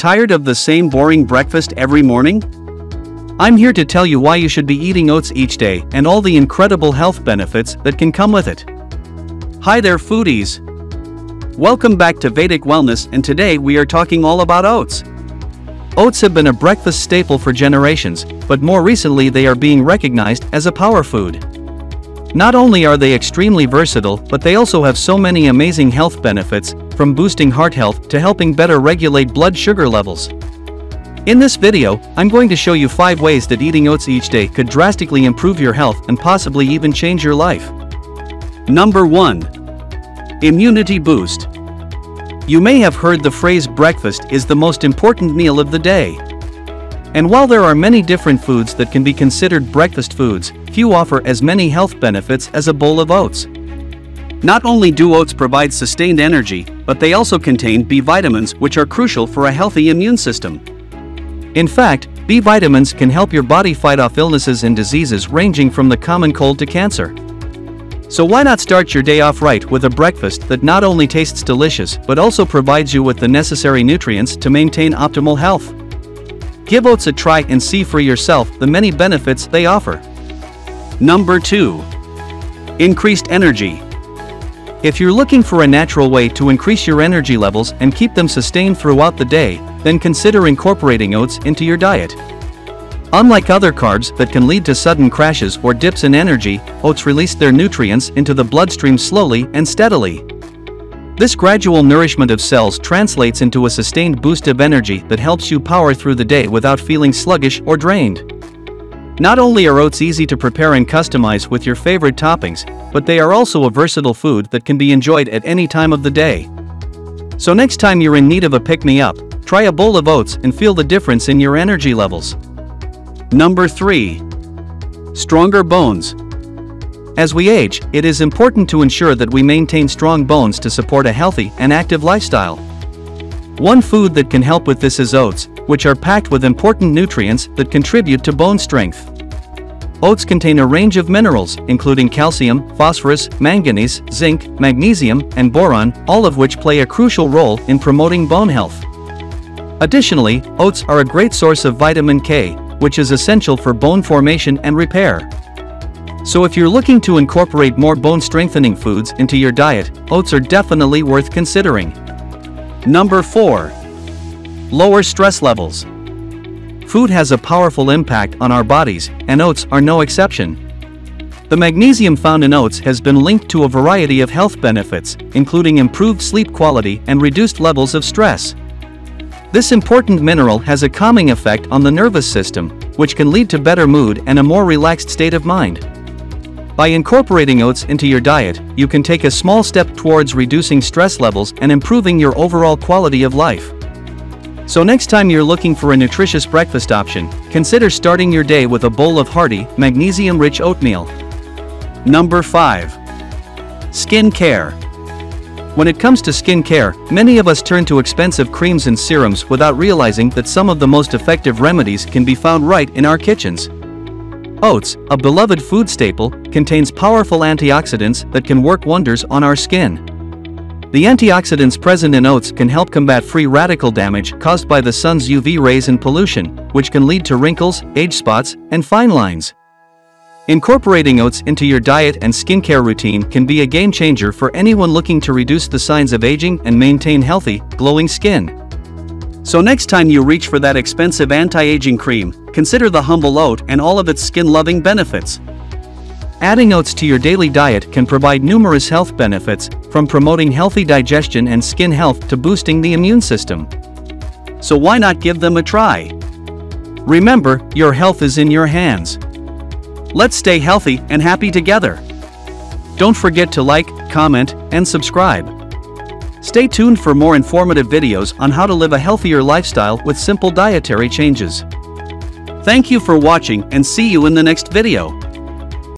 Tired of the same boring breakfast every morning? I'm here to tell you why you should be eating oats each day and all the incredible health benefits that can come with it. Hi there foodies! Welcome back to Vaidic Wellness, and today we are talking all about oats. Oats have been a breakfast staple for generations, but more recently they are being recognized as a power food. Not only are they extremely versatile, but they also have so many amazing health benefits, from boosting heart health to helping better regulate blood sugar levels. In this video, I'm going to show you 5 ways that eating oats each day could drastically improve your health and possibly even change your life. Number 1. Immunity boost. You may have heard the phrase breakfast is the most important meal of the day. And while there are many different foods that can be considered breakfast foods, few offer as many health benefits as a bowl of oats. Not only do oats provide sustained energy, but they also contain B vitamins, which are crucial for a healthy immune system. In fact, B vitamins can help your body fight off illnesses and diseases ranging from the common cold to cancer. So why not start your day off right with a breakfast that not only tastes delicious but also provides you with the necessary nutrients to maintain optimal health? Give oats a try and see for yourself the many benefits they offer. Number 2. Increased energy. If you're looking for a natural way to increase your energy levels and keep them sustained throughout the day, then consider incorporating oats into your diet. Unlike other carbs that can lead to sudden crashes or dips in energy, oats release their nutrients into the bloodstream slowly and steadily. This gradual nourishment of cells translates into a sustained boost of energy that helps you power through the day without feeling sluggish or drained. Not only are oats easy to prepare and customize with your favorite toppings, but they are also a versatile food that can be enjoyed at any time of the day. So next time you're in need of a pick-me-up, try a bowl of oats and feel the difference in your energy levels. Number 3. Stronger bones. As we age, it is important to ensure that we maintain strong bones to support a healthy and active lifestyle. One food that can help with this is oats, which are packed with important nutrients that contribute to bone strength. Oats contain a range of minerals, including calcium, phosphorus, manganese, zinc, magnesium, and boron, all of which play a crucial role in promoting bone health. Additionally, oats are a great source of vitamin K, which is essential for bone formation and repair. So if you're looking to incorporate more bone-strengthening foods into your diet, oats are definitely worth considering. Number 4. Lower stress levels. Food has a powerful impact on our bodies, and oats are no exception. The magnesium found in oats has been linked to a variety of health benefits, including improved sleep quality and reduced levels of stress. This important mineral has a calming effect on the nervous system, which can lead to better mood and a more relaxed state of mind. By incorporating oats into your diet, you can take a small step towards reducing stress levels and improving your overall quality of life. So next time you're looking for a nutritious breakfast option, consider starting your day with a bowl of hearty, magnesium-rich oatmeal. Number 5. Skin care. When it comes to skin care, many of us turn to expensive creams and serums without realizing that some of the most effective remedies can be found right in our kitchens. Oats, a beloved food staple, contains powerful antioxidants that can work wonders on our skin. The antioxidants present in oats can help combat free radical damage caused by the sun's UV rays and pollution, which can lead to wrinkles, age spots, and fine lines. Incorporating oats into your diet and skincare routine can be a game changer for anyone looking to reduce the signs of aging and maintain healthy, glowing skin. So next time you reach for that expensive anti-aging cream, consider the humble oat and all of its skin-loving benefits. Adding oats to your daily diet can provide numerous health benefits, from promoting healthy digestion and skin health to boosting the immune system. So why not give them a try? Remember, your health is in your hands. Let's stay healthy and happy together. Don't forget to like, comment, and subscribe. Stay tuned for more informative videos on how to live a healthier lifestyle with simple dietary changes. Thank you for watching and see you in the next video.